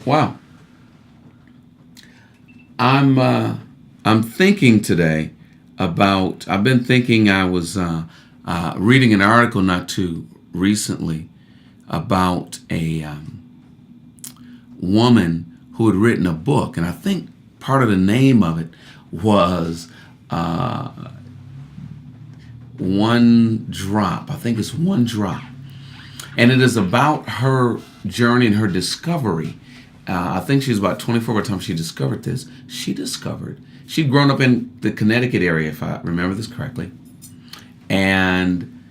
Wow. I'm thinking today about. I've been thinking. I was reading an article not too recently about a woman who had written a book, and I think part of the name of it was uh, One Drop. I think it's One Drop, and it is about her journey and her discovery. I think she was about 24 by the time she discovered this. She discovered she'd grown up in the Connecticut area, if I remember this correctly, and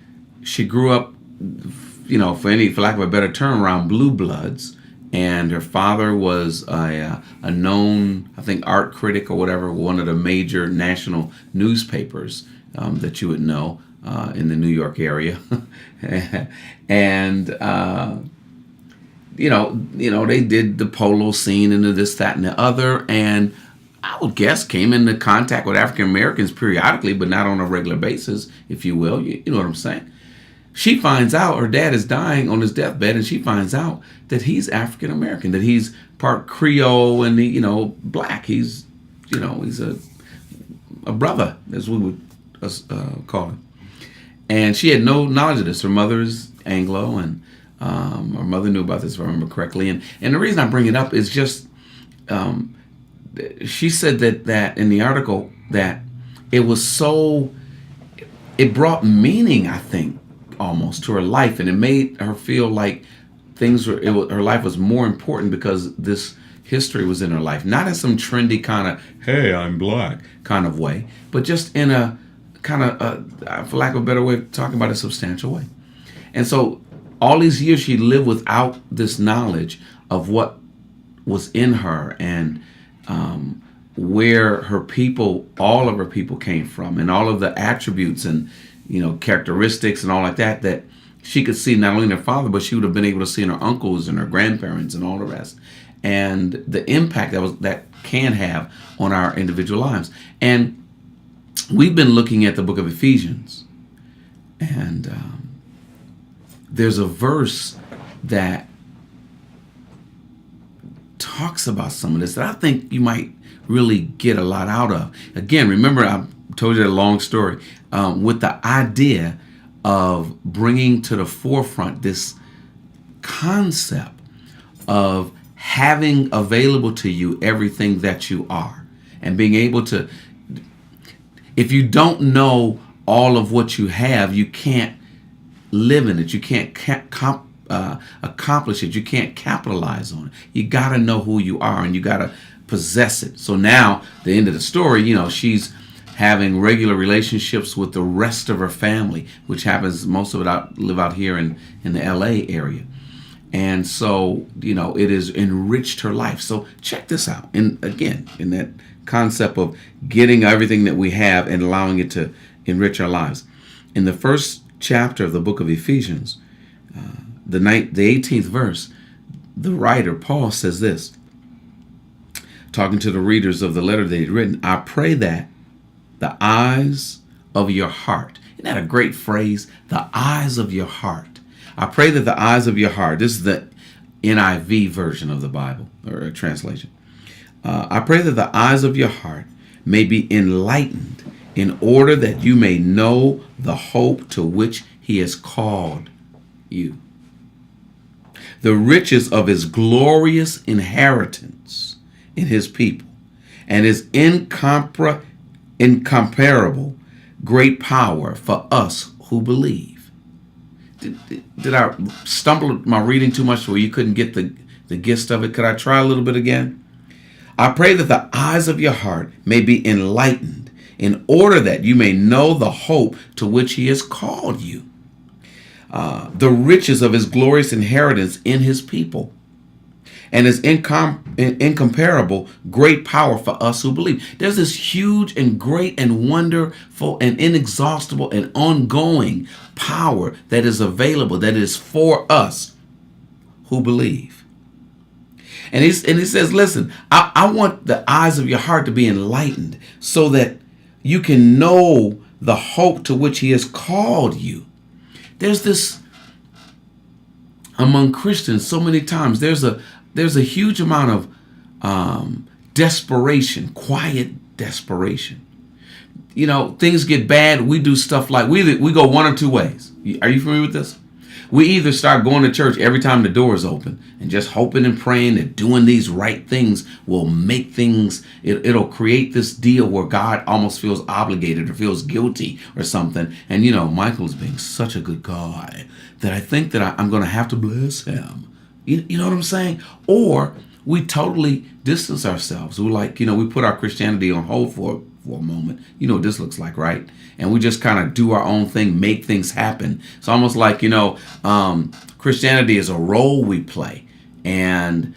she grew up, for lack of a better term, around blue bloods. And her father was a known, I think, art critic or whatever, one of the major national newspapers that you would know in the New York area, and they did the polo scene and the this, that, and the other, and I would guess came into contact with African Americans periodically, but not on a regular basis, if you will. You know what I'm saying? She finds out her dad is dying on his deathbed, and she finds out that he's African American, that he's part Creole and black. He's a brother, as we would call him. And she had no knowledge of this. Her mother's Anglo, and her mother knew about this, if I remember correctly. And the reason I bring it up is just she said that in the article that it brought meaning, I think, almost to her life, and it made her feel like her life was more important because this history was in her life, not in some trendy kind of "hey, I'm black" kind of way, but just in a kind of, for lack of a better way of talking about, a substantial way. And so all these years she lived without this knowledge of what was in her, and where her people, all of her people, came from, and all of the attributes and characteristics and all like that she could see not only in her father, but she would have been able to see in her uncles and her grandparents and all the rest, and the impact that can have on our individual lives. And we've been looking at the book of Ephesians, and there's a verse that talks about some of this that I think you might really get a lot out of. Again, remember I told you that long story with the idea of bringing to the forefront this concept of having available to you everything that you are, and being able to, if you don't know all of what you have, you can't live in it. You can't accomplish it. You can't capitalize on it. You got to know who you are, and you got to possess it. So now, the end of the story, she's having regular relationships with the rest of her family, which happens, most of it live out here in the LA area. And so, it has enriched her life. So check this out. And again, in that concept of getting everything that we have and allowing it to enrich our lives. In the first chapter of the book of Ephesians, the 18th verse, the writer, Paul, says this, talking to the readers of the letter that he'd written: I pray that the eyes of your heart. Isn't that a great phrase? The eyes of your heart. I pray that the eyes of your heart. This is the NIV version of the Bible, or translation. I pray that the eyes of your heart may be enlightened, in order that you may know the hope to which he has called you, the riches of his glorious inheritance in his people, and his incomparable great power for us who believe. Did I stumble my reading too much where you couldn't get the gist of it? Could I try a little bit again? I pray that the eyes of your heart may be enlightened, in order that you may know the hope to which he has called you, the riches of his glorious inheritance in his people, and his incomparable great power for us who believe. There's this huge and great and wonderful and inexhaustible and ongoing power that is available, that is for us who believe. And he says, listen, I want the eyes of your heart to be enlightened so that you can know the hope to which he has called you. There's this among Christians so many times. There's there's a huge amount of desperation, quiet desperation. Things get bad. We do stuff like we go one or two ways. Are you familiar with this? We either start going to church every time the door is open and just hoping and praying that doing these right things will make things, it'll create this deal where God almost feels obligated or feels guilty or something. And Michael's being such a good guy that I think that I'm going to have to bless him. You know what I'm saying? Or we totally distance ourselves. We're like, we put our Christianity on hold for a moment. You know what this looks like, right? And we just kind of do our own thing, make things happen. It's almost like, Christianity is a role we play. And,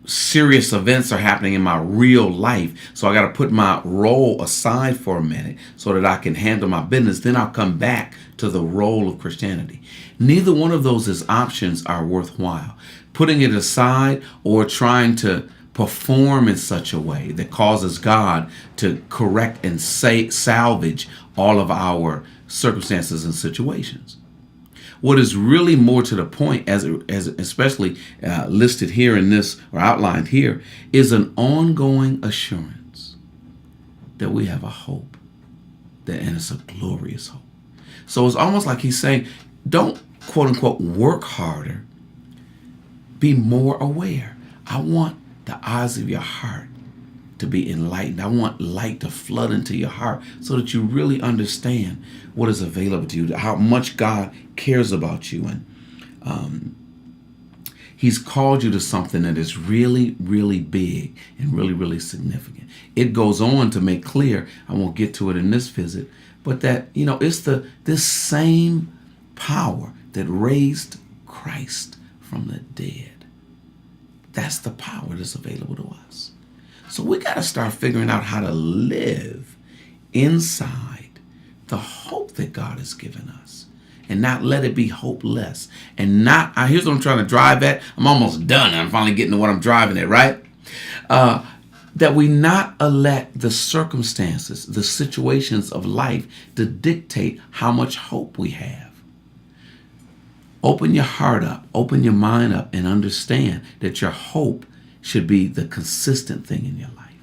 serious events are happening in my real life. So I got to put my role aside for a minute so that I can handle my business. Then I'll come back to the role of Christianity. Neither one of those as options are worthwhile. Putting it aside or trying to perform in such a way that causes God to correct and salvage all of our circumstances and situations. What is really more to the point, as especially listed here in this or outlined here, is an ongoing assurance that we have a hope, and it's a glorious hope. So it's almost like he's saying, don't quote unquote work harder, be more aware. I want the eyes of your heart to be enlightened. I want light to flood into your heart so that you really understand what is available to you, how much God cares about you. And he's called you to something that is really, really big and really, really significant. It goes on to make clear, I won't get to it in this visit, but that, it's this same power that raised Christ from the dead. That's the power that's available to us. So we got to start figuring out how to live inside the hope that God has given us and not let it be hopeless. And here's what I'm trying to drive at. I'm almost done. I'm finally getting to what I'm driving at, right? That we not let the circumstances, the situations of life to dictate how much hope we have. Open your heart up, open your mind up, and understand that your hope should be the consistent thing in your life.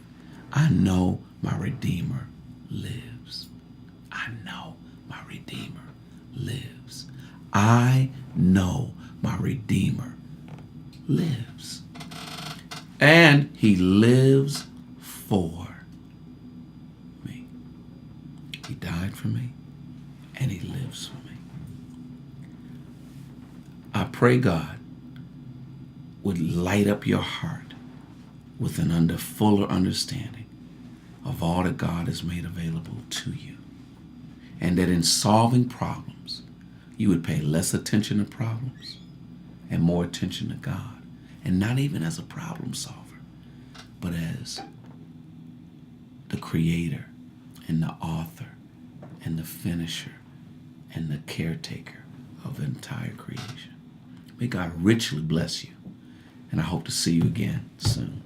I know my Redeemer lives. I know my Redeemer lives. I know my Redeemer lives. And he lives for me. He died for me, and he lives for me. I pray God would light up your heart with an fuller understanding of all that God has made available to you. And that in solving problems, you would pay less attention to problems and more attention to God. And not even as a problem solver, but as the creator and the author and the finisher and the caretaker of the entire creation. May God richly bless you. And I hope to see you again soon.